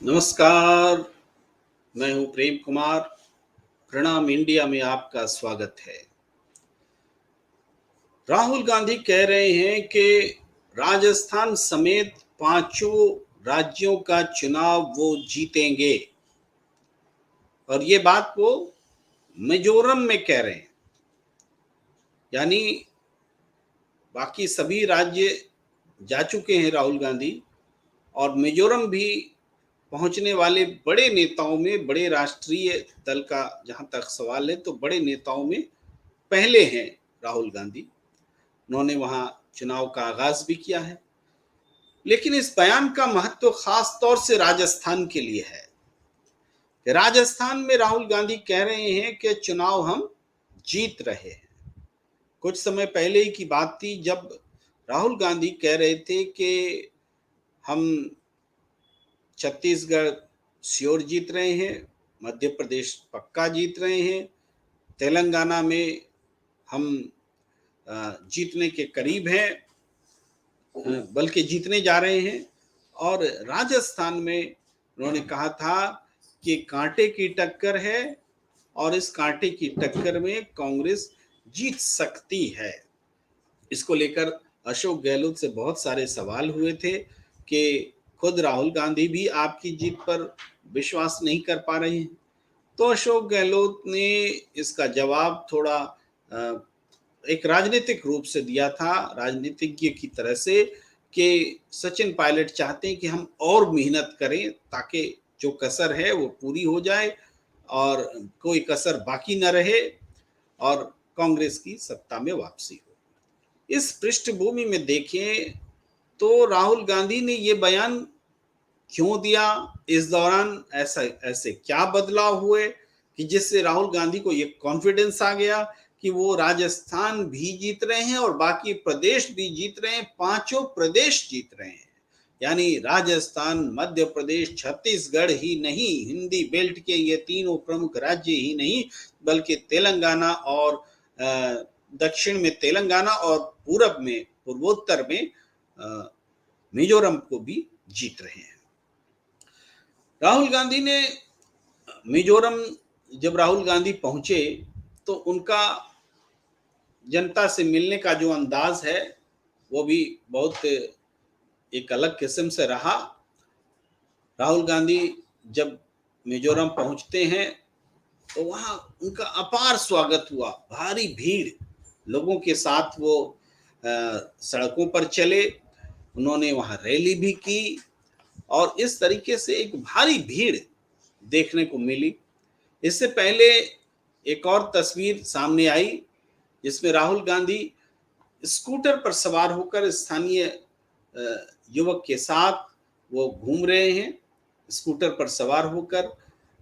नमस्कार। मैं हूं प्रेम कुमार। प्रणाम इंडिया में आपका स्वागत है। राहुल गांधी कह रहे हैं कि राजस्थान समेत पांचों राज्यों का चुनाव वो जीतेंगे और ये बात वो मिजोरम में कह रहे हैं। यानी बाकी सभी राज्य जा चुके हैं राहुल गांधी, और मिजोरम भी पहुंचने वाले बड़े नेताओं में, बड़े राष्ट्रीय दल का जहां तक सवाल है तो बड़े नेताओं में पहले हैं राहुल गांधी। उन्होंने वहां चुनाव का आगाज भी किया है। लेकिन इस बयान का महत्व खास तौर से राजस्थान के लिए है कि राजस्थान में राहुल गांधी कह रहे हैं कि चुनाव हम जीत रहे हैं। कुछ समय पहले की बात थी जब राहुल गांधी कह रहे थे कि हम छत्तीसगढ़ श्योर जीत रहे हैं, मध्य प्रदेश पक्का जीत रहे हैं, तेलंगाना में हम जीतने के करीब हैं, बल्कि जीतने जा रहे हैं। और राजस्थान में उन्होंने कहा था कि कांटे की टक्कर है और इस कांटे की टक्कर में कांग्रेस जीत सकती है। इसको लेकर अशोक गहलोत से बहुत सारे सवाल हुए थे कि खुद राहुल गांधी भी आपकी जीत पर विश्वास नहीं कर पा रहे हैं। तो अशोक गहलोत ने इसका जवाब थोड़ा एक राजनीतिक रूप से दिया था, राजनीतिज्ञ की तरह से, कि सचिन पायलट चाहते हैं कि हम और मेहनत करें ताकि जो कसर है वो पूरी हो जाए और कोई कसर बाकी न रहे और कांग्रेस की सत्ता में वापसी हो। इस पृष्ठभूमि में देखें तो राहुल गांधी ने ये बयान क्यों दिया, इस दौरान ऐसा ऐसे क्या बदलाव हुए कि जिससे राहुल गांधी को ये कॉन्फिडेंस आ गया कि वो राजस्थान भी जीत रहे हैं और बाकी प्रदेश भी जीत रहे हैं, पांचों प्रदेश जीत रहे हैं। यानी राजस्थान, मध्य प्रदेश, छत्तीसगढ़ ही नहीं, हिंदी बेल्ट के ये तीनों प्रमुख राज्य ही नहीं, बल्कि तेलंगाना और दक्षिण में तेलंगाना और पूरब में, पूर्वोत्तर में मिजोरम को भी जीत रहे हैं। राहुल गांधी ने मिजोरम, जब राहुल गांधी पहुंचे तो उनका जनता से मिलने का जो अंदाज है वो भी बहुत एक अलग किस्म से रहा। राहुल गांधी जब मिजोरम पहुंचते हैं तो वहां उनका अपार स्वागत हुआ, भारी भीड़ लोगों के साथ वो सड़कों पर चले, उन्होंने वहां रैली भी की और इस तरीके से एक भारी भीड़ देखने को मिली। इससे पहले एक और तस्वीर सामने आई जिसमें राहुल गांधी स्कूटर पर सवार होकर स्थानीय युवक के साथ वो घूम रहे हैं, स्कूटर पर सवार होकर।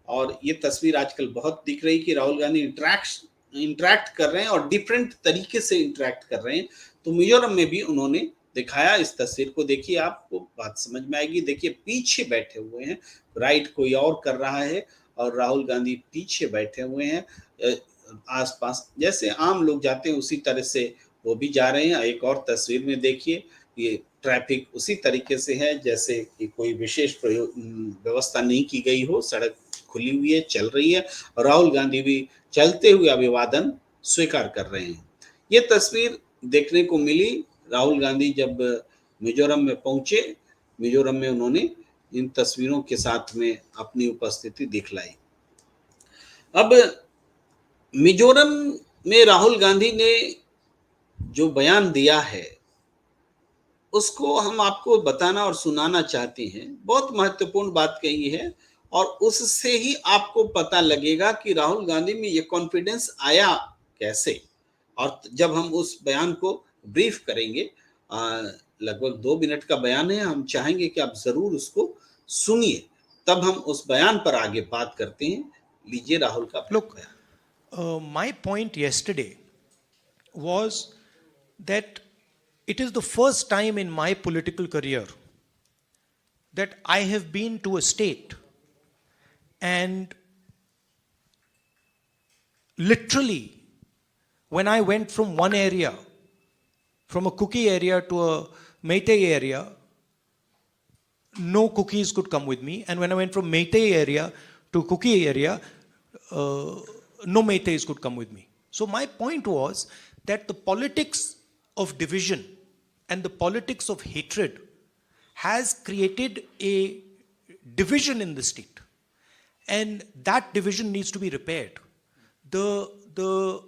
और ये तस्वीर आजकल बहुत दिख रही कि राहुल गांधी इंटरेक्ट कर रहे हैं और डिफरेंट तरीके से इंटरेक्ट कर रहे हैं। तो मिजोरम में भी उन्होंने दिखाया। इस तस्वीर को देखिए, आपको बात समझ में आएगी। देखिए पीछे बैठे हुए हैं, राइट कोई और कर रहा है और राहुल गांधी पीछे बैठे हुए हैं, आसपास जैसे आम लोग जाते हैं उसी तरह से वो भी जा रहे हैं। एक और तस्वीर में देखिए, ये ट्रैफिक उसी तरीके से है जैसे कि कोई विशेष व्यवस्था नहीं की गई हो, सड़क खुली हुई है, चल रही है और राहुल गांधी भी चलते हुए अभिवादन स्वीकार कर रहे हैं। ये तस्वीर देखने को मिली राहुल गांधी जब मिजोरम में पहुंचे। मिजोरम में उन्होंने इन तस्वीरों के साथ में अपनी उपस्थिति दिखलाई। अब मिजोरम में राहुल गांधी ने जो बयान दिया है उसको हम आपको बताना और सुनाना चाहते हैं। बहुत महत्वपूर्ण बात कही है और उससे ही आपको पता लगेगा कि राहुल गांधी में ये कॉन्फिडेंस आया कैसे। और जब हम उस बयान को ब्रीफ करेंगे, लगभग 2 मिनट का बयान है, हम चाहेंगे कि आप जरूर उसको सुनिए, तब हम उस बयान पर आगे बात करते हैं। लीजिए राहुल का Look, बयान। my point yesterday was that it is the first time in my political career that I have been to a state and literally, when I went from one area, from a Kuki area to a Meitei area, no cookies could come with me. And when I went from Meitei area to Kuki area, no Meiteis could come with me. So my point was that the politics of division and the politics of hatred has created a division in the state. And that division needs to be repaired. The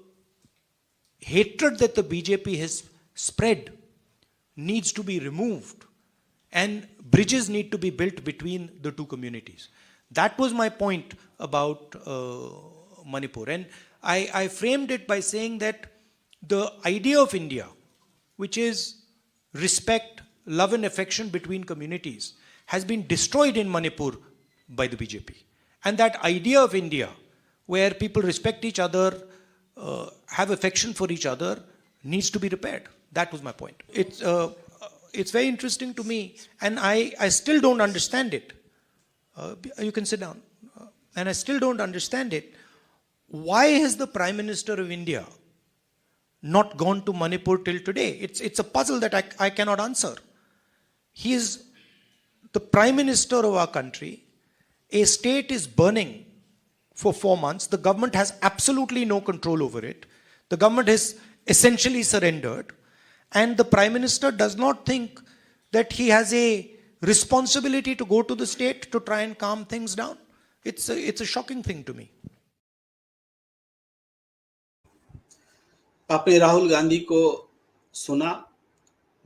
hatred that the BJP has spread needs to be removed, and bridges need to be built between the two communities. That was my point about Manipur. And I framed it by saying that the idea of India, which is respect, love and affection between communities, has been destroyed in Manipur by the BJP. And that idea of India, where people respect each other, have affection for each other, needs to be repaired. That was my point. It's very interesting to me, and I still don't understand it. You can sit down. And I still don't understand it. Why has the Prime Minister of India not gone to Manipur till today? It's a puzzle that I cannot answer. He is the Prime Minister of our country. A state is burning for 4 months. The government has absolutely no control over it. The government has essentially surrendered. And the Prime Minister does not think that he has a responsibility to go to the state to try and calm things down. It's a shocking thing to me. आपने राहुल गांधी को सुना,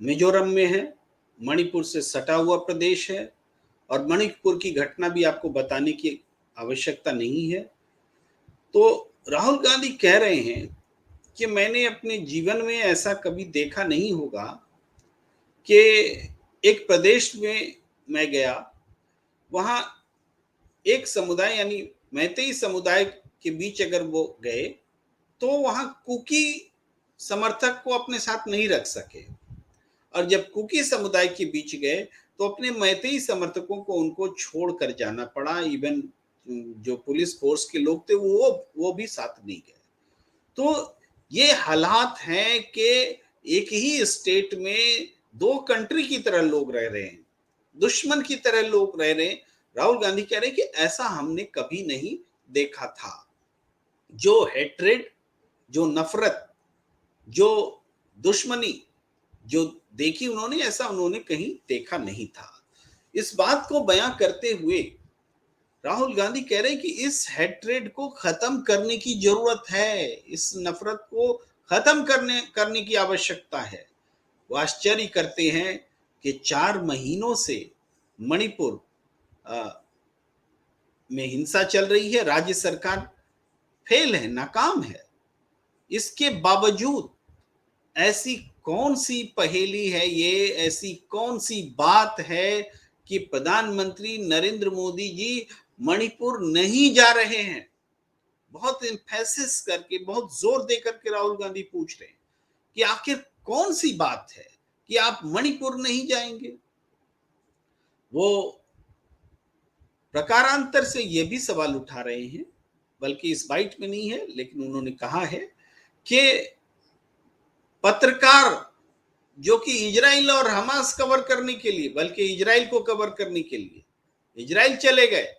मिजोरम में है, मणिपुर से सटा हुआ प्रदेश है, और मणिपुर की घटना भी आपको बताने की आवश्यकता नहीं है। तो राहुल गांधी कह रहे हैं कि मैंने अपने जीवन में ऐसा कभी देखा नहीं होगा कि एक प्रदेश में मैं गया, वहां एक समुदाय यानी मैतेई समुदाय के बीच अगर वो गए तो वहां कुकी समर्थक को अपने साथ नहीं रख सके, और जब कुकी समुदाय के बीच गए तो अपने मैतेई समर्थकों को उनको छोड़कर जाना पड़ा। इवन जो पुलिस फोर्स के लोग थे वो भी साथ नहीं गए। तो ये हालात हैं कि एक ही स्टेट में दो कंट्री की तरह लोग रह रहे हैं, दुश्मन की तरह लोग रह रहे हैं। राहुल गांधी कह रहे हैं कि ऐसा हमने कभी नहीं देखा था। जो हेट्रेड, जो नफरत, जो दुश्मनी जो देखी उन्होंने, ऐसा उन्होंने कहीं देखा नहीं था। इस बात को बयां करते हुए राहुल गांधी कह रहे हैं कि इस हेट्रेड को खत्म करने की जरूरत है, इस नफरत को खत्म करने की आवश्यकता है। वो आश्चर्य करते हैं कि 4 महीनों से मणिपुर में हिंसा चल रही है, राज्य सरकार फेल है, नाकाम है। इसके बावजूद ऐसी कौन सी पहेली है ये, ऐसी कौन सी बात है कि प्रधानमंत्री नरेंद्र मोदी जी मणिपुर नहीं जा रहे हैं? बहुत एम्फेसिस करके, बहुत जोर देकर के राहुल गांधी पूछ रहे हैं कि आखिर कौन सी बात है कि आप मणिपुर नहीं जाएंगे। वो प्रकारांतर से ये भी सवाल उठा रहे हैं, बल्कि इस बाइट में नहीं है, लेकिन उन्होंने कहा है कि पत्रकार जो कि इजराइल और हमास कवर करने के लिए, बल्कि इजराइल को कवर करने के लिए इजराइल चले गए,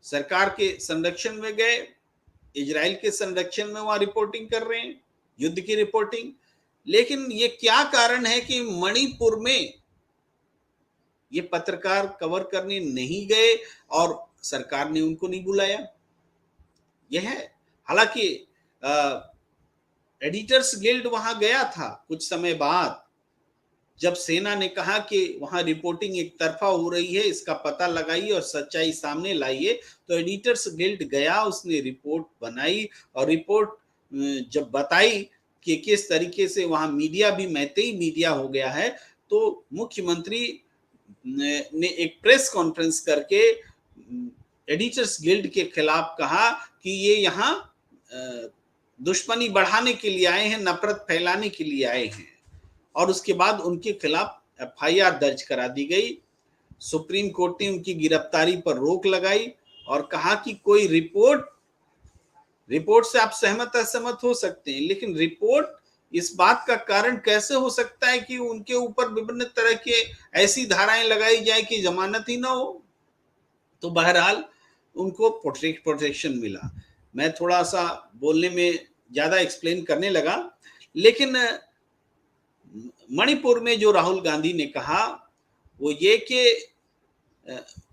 सरकार के संरक्षण में गए, इजराइल के संरक्षण में वहां रिपोर्टिंग कर रहे हैं, युद्ध की रिपोर्टिंग। लेकिन ये क्या कारण है कि मणिपुर में ये पत्रकार कवर करने नहीं गए और सरकार ने उनको नहीं बुलाया? यह है। हालांकि एडिटर्स गिल्ड वहां गया था कुछ समय बाद, जब सेना ने कहा कि वहां रिपोर्टिंग एक तरफा हो रही है, इसका पता लगाइए और सच्चाई सामने लाइए, तो एडिटर्स गिल्ड गया, उसने रिपोर्ट बनाई, और रिपोर्ट जब बताई कि किस तरीके से वहां मीडिया भी मैतेई मीडिया हो गया है, तो मुख्यमंत्री ने एक प्रेस कॉन्फ्रेंस करके एडिटर्स गिल्ड के खिलाफ कहा कि ये यहाँ दुश्मनी बढ़ाने के लिए आए हैं, नफरत फैलाने के लिए आए हैं, और उसके बाद उनके खिलाफ एफआईआर दर्ज करा दी गई। सुप्रीम कोर्ट ने उनकी गिरफ्तारी पर रोक लगाई और कहा कि कोई रिपोर्ट से आप सहमत असहमत हो सकते हैं, लेकिन रिपोर्ट इस बात का कारण कैसे हो सकता है कि उनके ऊपर विभिन्न तरह के ऐसी धाराएं लगाई जाए कि जमानत ही ना हो। तो बहरहाल उनको प्रोटेक्शन मिला। मैं थोड़ा सा बोलने में ज्यादा एक्सप्लेन करने लगा, लेकिन मणिपुर में जो राहुल गांधी ने कहा वो ये कि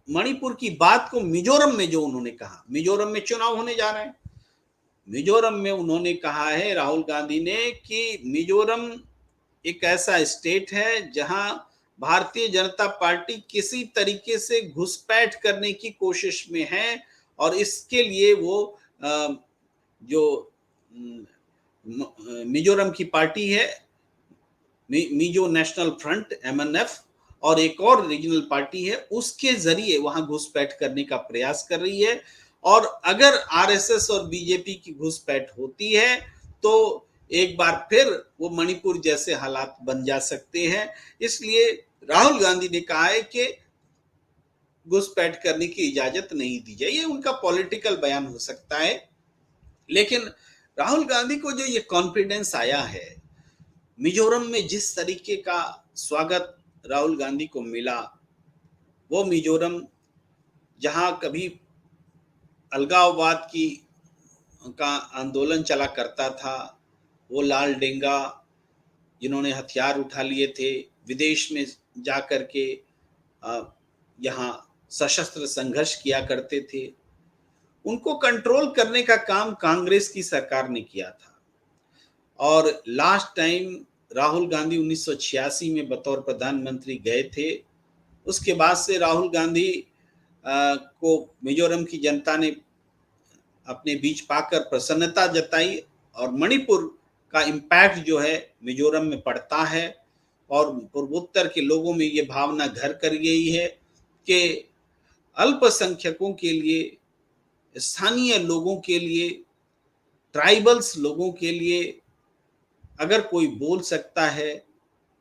मणिपुर की बात को मिजोरम में जो उन्होंने कहा, मिजोरम में चुनाव होने जा रहे हैं, मिजोरम में उन्होंने कहा है राहुल गांधी ने कि मिजोरम एक ऐसा स्टेट है जहां भारतीय जनता पार्टी किसी तरीके से घुसपैठ करने की कोशिश में है, और इसके लिए वो जो मिजोरम की पार्टी है मिजो नेशनल फ्रंट MNF और एक और रीजनल पार्टी है, उसके जरिए वहां घुसपैठ करने का प्रयास कर रही है। और अगर RSS और बीजेपी की घुसपैठ होती है तो एक बार फिर वो मणिपुर जैसे हालात बन जा सकते हैं। इसलिए राहुल गांधी ने कहा है कि घुसपैठ करने की इजाजत नहीं दी जाए। ये उनका पॉलिटिकल बयान हो सकता है, लेकिन राहुल गांधी को जो ये कॉन्फिडेंस आया है, मिजोरम में जिस तरीके का स्वागत राहुल गांधी को मिला, वो मिजोरम जहां कभी अलगाववाद की का आंदोलन चला करता था, वो लाल डेंगा जिन्होंने हथियार उठा लिए थे, विदेश में जाकर के यहाँ सशस्त्र संघर्ष किया करते थे, उनको कंट्रोल करने का काम कांग्रेस की सरकार ने किया था। और लास्ट टाइम राहुल गांधी 1986 में बतौर प्रधानमंत्री गए थे। उसके बाद से राहुल गांधी को मिजोरम की जनता ने अपने बीच पाकर प्रसन्नता जताई, और मणिपुर का इम्पैक्ट जो है मिजोरम में पड़ता है, और पूर्वोत्तर के लोगों में ये भावना घर कर गई है कि अल्पसंख्यकों के लिए, स्थानीय लोगों के लिए, ट्राइबल्स लोगों के लिए अगर कोई बोल सकता है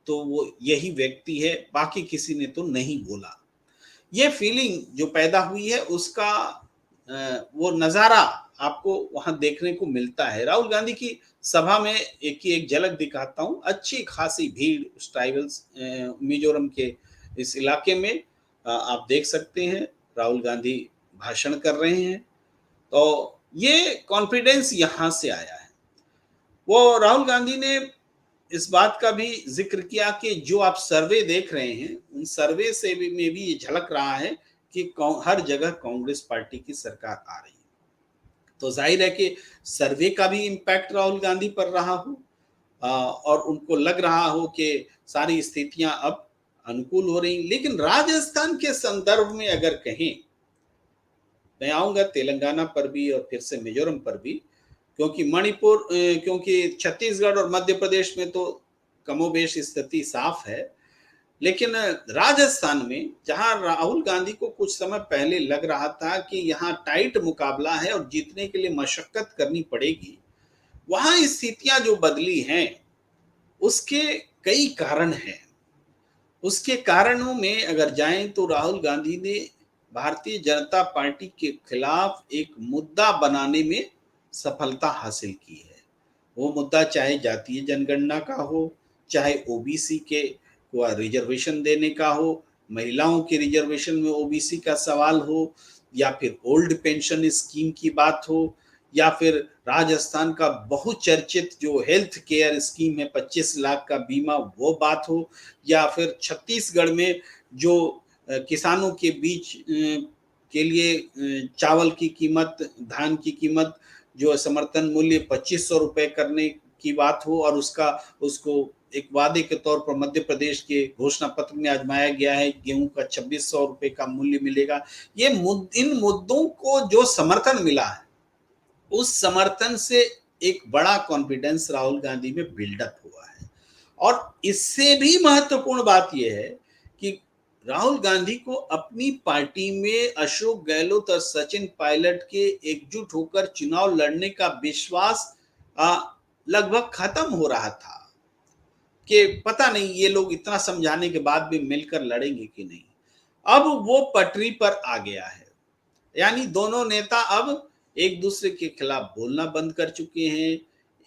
तो वो यही व्यक्ति है, बाकी किसी ने तो नहीं बोला। ये फीलिंग जो पैदा हुई है उसका वो नज़ारा आपको वहां देखने को मिलता है। राहुल गांधी की सभा में एक झलक दिखाता हूं, अच्छी खासी भीड़ ट्राइबल्स मिजोरम के इस इलाके में आप देख सकते हैं, राहुल गांधी भाषण कर रहे हैं। तो ये कॉन्फिडेंस यहां से आया है। वो राहुल गांधी ने इस बात का भी जिक्र किया कि जो आप सर्वे देख रहे हैं, उन सर्वे से भी में भी ये झलक रहा है कि हर जगह कांग्रेस पार्टी की सरकार आ रही है। तो जाहिर है कि सर्वे का भी इम्पैक्ट राहुल गांधी पर रहा हो, और उनको लग रहा हो कि सारी स्थितियां अब अनुकूल हो रही। लेकिन राजस्थान के संदर्भ में अगर कहें, मैं आऊंगा तेलंगाना पर भी और फिर से मिजोरम पर भी, क्योंकि मणिपुर, क्योंकि छत्तीसगढ़ और मध्य प्रदेश में तो कमोबेश स्थिति साफ है, लेकिन राजस्थान में जहां राहुल गांधी को कुछ समय पहले लग रहा था कि यहाँ टाइट मुकाबला है और जीतने के लिए मशक्कत करनी पड़ेगी, वहां स्थितियां जो बदली हैं उसके कई कारण हैं। उसके कारणों में अगर जाएं तो राहुल गांधी ने भारतीय जनता पार्टी के खिलाफ एक मुद्दा बनाने में सफलता हासिल की है। वो मुद्दा चाहे जातीय जनगणना का हो, चाहे ओबीसी के को रिजर्वेशन देने का हो, महिलाओं के रिजर्वेशन में ओबीसी का सवाल हो, या फिर ओल्ड पेंशन स्कीम की बात हो, या फिर राजस्थान का बहुचर्चित जो हेल्थ केयर स्कीम है 25 लाख का बीमा, वो बात हो, या फिर छत्तीसगढ़ में जो किसानों के बीच के लिए चावल की कीमत, धान की कीमत जो समर्थन मूल्य 2500 रुपए करने की बात हो, और उसको एक वादे के तौर पर मध्य प्रदेश के घोषणा पत्र में आजमाया गया है, गेहूं का 2600 रुपए का मूल्य मिलेगा। इन मुद्दों को जो समर्थन मिला है, उस समर्थन से एक बड़ा कॉन्फिडेंस राहुल गांधी में बिल्डअप हुआ है। और इससे भी महत्वपूर्ण बात यह है कि राहुल गांधी को अपनी पार्टी में अशोक गहलोत और सचिन पायलट के एकजुट होकर चुनाव लड़ने का विश्वास लगभग खत्म हो रहा था कि पता नहीं ये लोग इतना समझाने के बाद भी मिलकर लड़ेंगे कि नहीं। अब वो पटरी पर आ गया है, यानी दोनों नेता अब एक दूसरे के खिलाफ बोलना बंद कर चुके हैं,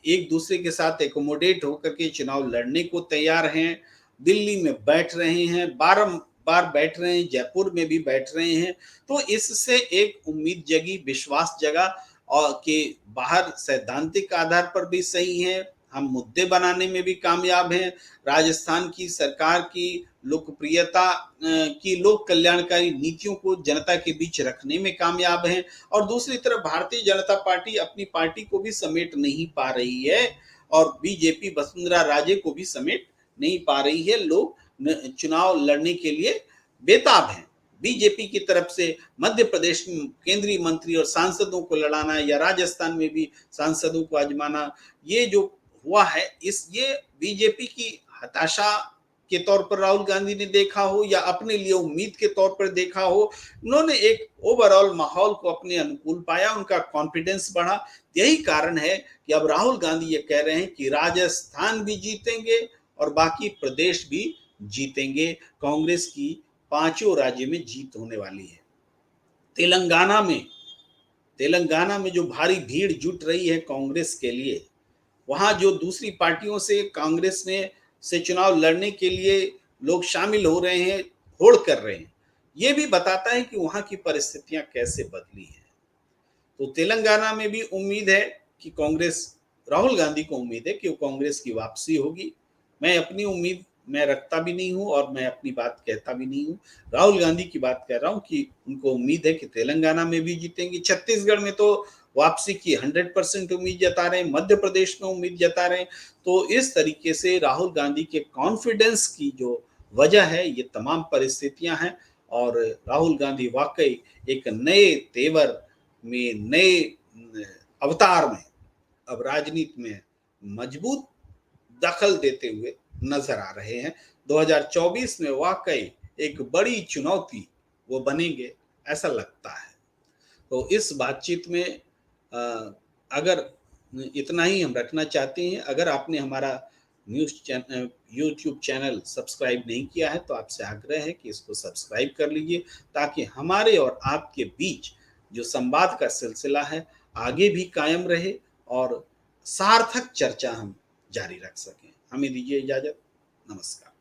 एक दूसरे के साथ एकोमोडेट होकर के चुनाव लड़ने को तैयार हैं। दिल्ली में बैठ रहे हैं, बारंबार बैठ रहे हैं, जयपुर में भी बैठ रहे हैं। तो इससे एक उम्मीद जगी, विश्वास जगा और कि बाहर सैद्धांतिक आधार पर भी सही है, हम मुद्दे बनाने में भी कामयाब हैं, राजस्थान की सरकार की लोकप्रियता की लोक कल्याणकारी नीतियों को जनता के बीच रखने में कामयाब हैं और दूसरी तरफ भारतीय जनता पार्टी अपनी पार्टी को भी समेट नहीं पा रही है और बीजेपी वसुंधरा राजे को भी समेट नहीं पा रही है। लोग चुनाव लड़ने के लिए बेताब हैं। बीजेपी की तरफ से मध्य प्रदेश में केंद्रीय मंत्री और सांसदों को लड़ाना या राजस्थान में भी सांसदों को आजमाना, ये जो हुआ है ये बीजेपी की हताशा के तौर पर राहुल गांधी ने देखा हो या अपने लिए उम्मीद के तौर पर देखा हो, उन्होंने एक ओवरऑल माहौल को अपने अनुकूल पाया, उनका कॉन्फिडेंस बढ़ा। यही कारण है कि अब राहुल गांधी ये कह रहे हैं कि राजस्थान भी जीतेंगे और बाकी प्रदेश भी जीतेंगे। कांग्रेस की 5 राज्य में जीत होने वाली है। तेलंगाना में जो भारी भीड़ जुट रही है कांग्रेस के लिए, वहां जो दूसरी पार्टियों से कांग्रेस ने से चुनाव लड़ने के लिए लोग शामिल हो रहे हैं, होड़ कर रहे हैं, ये भी बताता है कि वहां की परिस्थितियां कैसे बदली हैं। तो तेलंगाना में भी उम्मीद है कि राहुल गांधी को उम्मीद है कि वो कांग्रेस की वापसी होगी। मैं अपनी उम्मीद मैं रखता भी नहीं हूं और मैं अपनी बात कहता भी नहीं हूं, राहुल गांधी की बात कह रहा हूं कि उनको उम्मीद है कि तेलंगाना में भी जीतेंगे। छत्तीसगढ़ में तो वापसी की 100% उम्मीद जता रहे हैं, मध्य प्रदेश में उम्मीद जता रहे हैं। तो इस तरीके से राहुल गांधी के कॉन्फिडेंस की जो वजह है, ये तमाम परिस्थितियां हैं और राहुल गांधी वाकई एक नए तेवर में, नए अवतार में अब राजनीति में मजबूत दखल देते हुए नजर आ रहे हैं। 2024 में वाकई एक बड़ी चुनौती वो बनेंगे, ऐसा लगता है। तो इस बातचीत में अगर इतना ही हम रखना चाहते हैं। अगर आपने हमारा यूट्यूब चैनल सब्सक्राइब नहीं किया है तो आपसे आग्रह है कि इसको सब्सक्राइब कर लीजिए, ताकि हमारे और आपके बीच जो संवाद का सिलसिला है आगे भी कायम रहे और सार्थक चर्चा हम जारी रख सकें। हमें दीजिए इजाजत। नमस्कार।